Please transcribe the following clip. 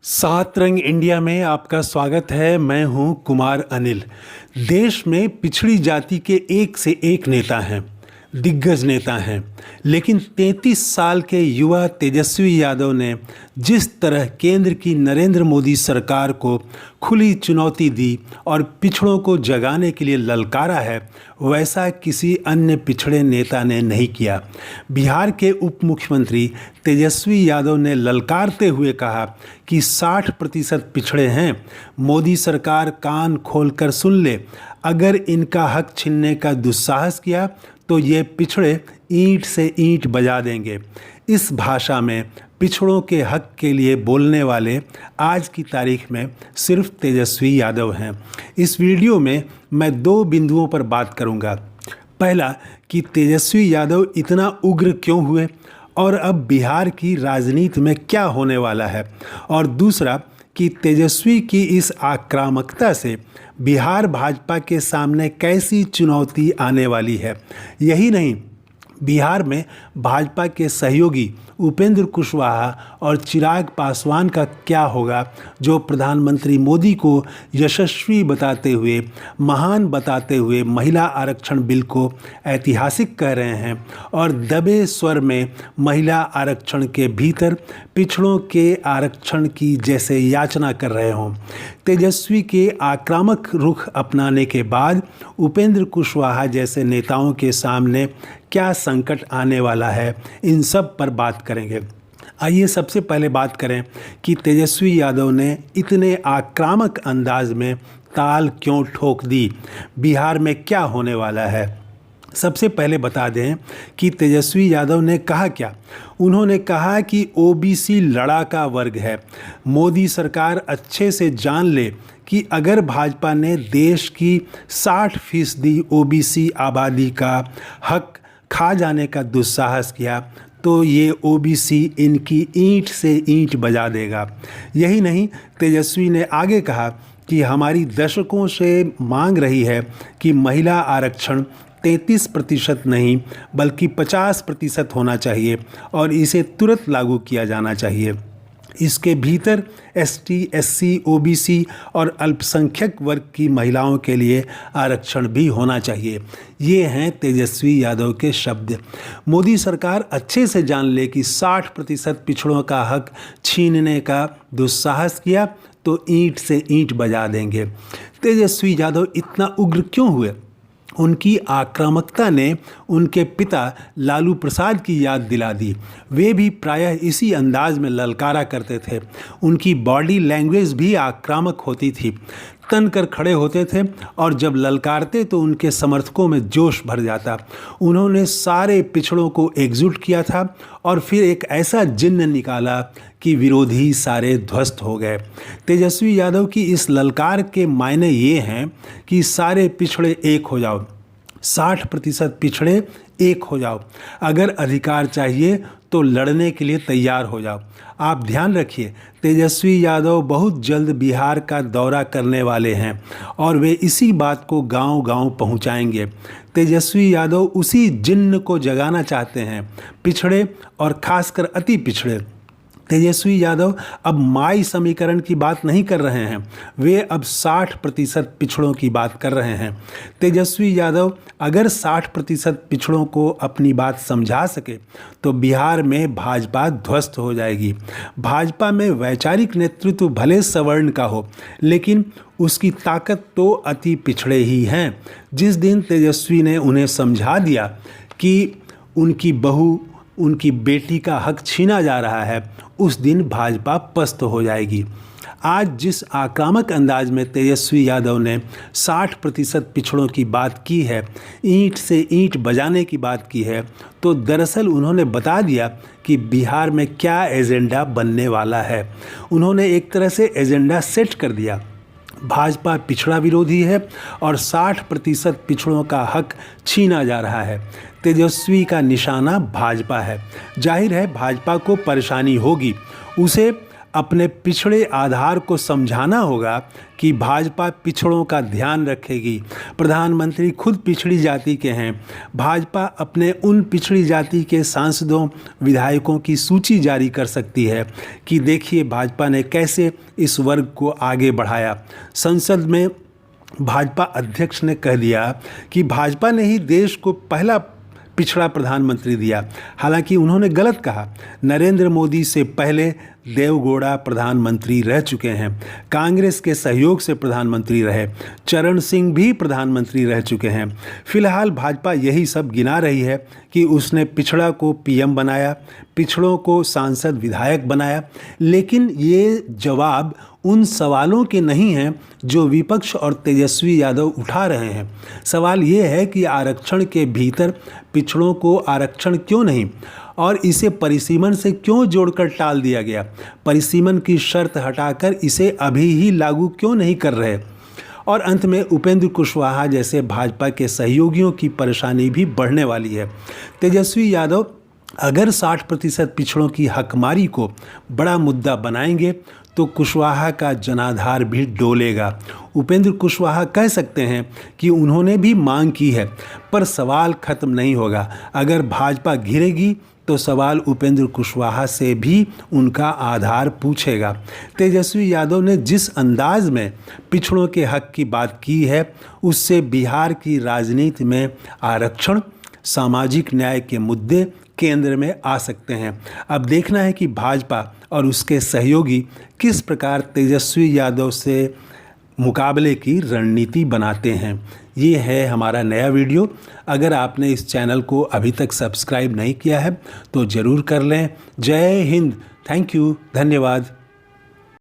सात रंग इंडिया में आपका स्वागत है। मैं हूं कुमार अनिल। देश में पिछड़ी जाति के एक से एक नेता हैं, दिग्गज नेता हैं, लेकिन 33 साल के युवा तेजस्वी यादव ने जिस तरह केंद्र की नरेंद्र मोदी सरकार को खुली चुनौती दी और पिछड़ों को जगाने के लिए ललकारा है, वैसा किसी अन्य पिछड़े नेता ने नहीं किया। बिहार के उप मुख्यमंत्री तेजस्वी यादव ने ललकारते हुए कहा कि 60% पिछड़े हैं। मोदी सरकार कान खोलकर सुन ले, अगर इनका हक छीनने का दुस्साहस किया तो ये पिछड़े ईंट से ईंट बजा देंगे। इस भाषा में पिछड़ों के हक के लिए बोलने वाले आज की तारीख में सिर्फ तेजस्वी यादव हैं। इस वीडियो में मैं 2 बिंदुओं पर बात करूंगा। पहला कि तेजस्वी यादव इतना उग्र क्यों हुए और अब बिहार की राजनीति में क्या होने वाला है, और दूसरा कि तेजस्वी की इस आक्रामकता से बिहार भाजपा के सामने कैसी चुनौती आने वाली है। यही नहीं, बिहार में भाजपा के सहयोगी उपेंद्र कुशवाहा और चिराग पासवान का क्या होगा, जो प्रधानमंत्री मोदी को यशस्वी बताते हुए, महान बताते हुए महिला आरक्षण बिल को ऐतिहासिक कह रहे हैं और दबे स्वर में महिला आरक्षण के भीतर पिछड़ों के आरक्षण की जैसे याचना कर रहे हों। तेजस्वी के आक्रामक रुख अपनाने के बाद उपेंद्र कुशवाहा जैसे नेताओं के सामने क्या संकट आने वाला है, इन सब पर बात करेंगे। आइए सबसे पहले बात करें कि तेजस्वी यादव ने इतने आक्रामक अंदाज में ताल क्यों ठोक दी, बिहार में क्या होने वाला है। सबसे पहले बता दें कि तेजस्वी यादव ने कहा क्या। उन्होंने कहा कि ओबीसी लड़ाका वर्ग है। मोदी सरकार अच्छे से जान ले कि अगर भाजपा ने देश की 60% ओबीसी आबादी का हक खा जाने का दुस्साहस किया तो ये ओबीसी इनकी ईंट से ईंट बजा देगा। यही नहीं, तेजस्वी ने आगे कहा कि हमारी दशकों से मांग रही है कि महिला आरक्षण 33% नहीं बल्कि 50% होना चाहिए और इसे तुरंत लागू किया जाना चाहिए। इसके भीतर एसटी, एससी, ओबीसी और अल्पसंख्यक वर्ग की महिलाओं के लिए आरक्षण भी होना चाहिए। ये हैं तेजस्वी यादव के शब्द। मोदी सरकार अच्छे से जान ले कि 60% पिछड़ों का हक छीनने का दुस्साहस किया तो ईंट से ईंट बजा देंगे। तेजस्वी यादव इतना उग्र क्यों हुए? उनकी आक्रामकता ने उनके पिता लालू प्रसाद की याद दिला दी। वे भी प्रायः इसी अंदाज में ललकारा करते थे। उनकी बॉडी लैंग्वेज भी आक्रामक होती थी। तन कर खड़े होते थे और जब ललकारते तो उनके समर्थकों में जोश भर जाता। उन्होंने सारे पिछड़ों को एकजुट किया था और फिर एक ऐसा जिन्न निकाला कि विरोधी सारे ध्वस्त हो गए। तेजस्वी यादव की इस ललकार के मायने ये हैं कि सारे पिछड़े एक हो जाओ, 60% पिछड़े एक हो जाओ। अगर अधिकार चाहिए तो लड़ने के लिए तैयार हो जाओ। आप ध्यान रखिए, तेजस्वी यादव बहुत जल्द बिहार का दौरा करने वाले हैं और वे इसी बात को गांव-गांव पहुंचाएंगे। तेजस्वी यादव उसी जिन्न को जगाना चाहते हैं, पिछड़े और खासकर अति पिछड़े। तेजस्वी यादव अब माई समीकरण की बात नहीं कर रहे हैं, वे अब 60% पिछड़ों की बात कर रहे हैं। तेजस्वी यादव अगर 60% पिछड़ों को अपनी बात समझा सके तो बिहार में भाजपा ध्वस्त हो जाएगी। भाजपा में वैचारिक नेतृत्व भले सवर्ण का हो, लेकिन उसकी ताकत तो अति पिछड़े ही हैं। जिस दिन तेजस्वी ने उन्हें समझा दिया कि उनकी बहू, उनकी बेटी का हक छीना जा रहा है, उस दिन भाजपा पस्त हो जाएगी। आज जिस आक्रामक अंदाज में तेजस्वी यादव ने 60% पिछड़ों की बात की है, ईंट से ईंट बजाने की बात की है, तो दरअसल उन्होंने बता दिया कि बिहार में क्या एजेंडा बनने वाला है। उन्होंने एक तरह से एजेंडा सेट कर दिया। भाजपा पिछड़ा विरोधी है और 60% पिछड़ों का हक छीना जा रहा है। तेजस्वी का निशाना भाजपा है। जाहिर है भाजपा को परेशानी होगी। उसे अपने पिछड़े आधार को समझाना होगा कि भाजपा पिछड़ों का ध्यान रखेगी। प्रधानमंत्री खुद पिछड़ी जाति के हैं। भाजपा अपने उन पिछड़ी जाति के सांसदों विधायकों की सूची जारी कर सकती है कि देखिए भाजपा ने कैसे इस वर्ग को आगे बढ़ाया। संसद में भाजपा अध्यक्ष ने कह दिया कि भाजपा ने ही देश को पहला पिछड़ा प्रधानमंत्री दिया। हालांकि उन्होंने गलत कहा। नरेंद्र मोदी से पहले देवगौड़ा प्रधानमंत्री रह चुके हैं। कांग्रेस के सहयोग से प्रधानमंत्री रहे। चरण सिंह भी प्रधानमंत्री रह चुके हैं। फिलहाल भाजपा यही सब गिना रही है कि उसने पिछड़ा को पीएम बनाया, पिछड़ों को सांसद विधायक बनाया। लेकिन ये जवाब उन सवालों के नहीं हैं जो विपक्ष और तेजस्वी यादव उठा रहे हैं। सवाल ये है कि आरक्षण के भीतर पिछड़ों को आरक्षण क्यों नहीं, और इसे परिसीमन से क्यों जोड़कर टाल दिया गया। परिसीमन की शर्त हटाकर इसे अभी ही लागू क्यों नहीं कर रहे। और अंत में उपेंद्र कुशवाहा जैसे भाजपा के सहयोगियों की परेशानी भी बढ़ने वाली है। तेजस्वी यादव अगर 60% पिछड़ों की हकमारी को बड़ा मुद्दा बनाएंगे तो कुशवाहा का जनाधार भी डोलेगा। उपेंद्र कुशवाहा कह सकते हैं कि उन्होंने भी मांग की है, पर सवाल खत्म नहीं होगा। अगर भाजपा घिरेगी तो सवाल उपेंद्र कुशवाहा से भी उनका आधार पूछेगा। तेजस्वी यादव ने जिस अंदाज में पिछड़ों के हक की बात की है, उससे बिहार की राजनीति में आरक्षण, सामाजिक न्याय के मुद्दे केंद्र में आ सकते हैं। अब देखना है कि भाजपा और उसके सहयोगी किस प्रकार तेजस्वी यादव से मुकाबले की रणनीति बनाते हैं। ये है हमारा नया वीडियो। अगर आपने इस चैनल को अभी तक सब्सक्राइब नहीं किया है तो ज़रूर कर लें। जय हिंद। Thank you. धन्यवाद।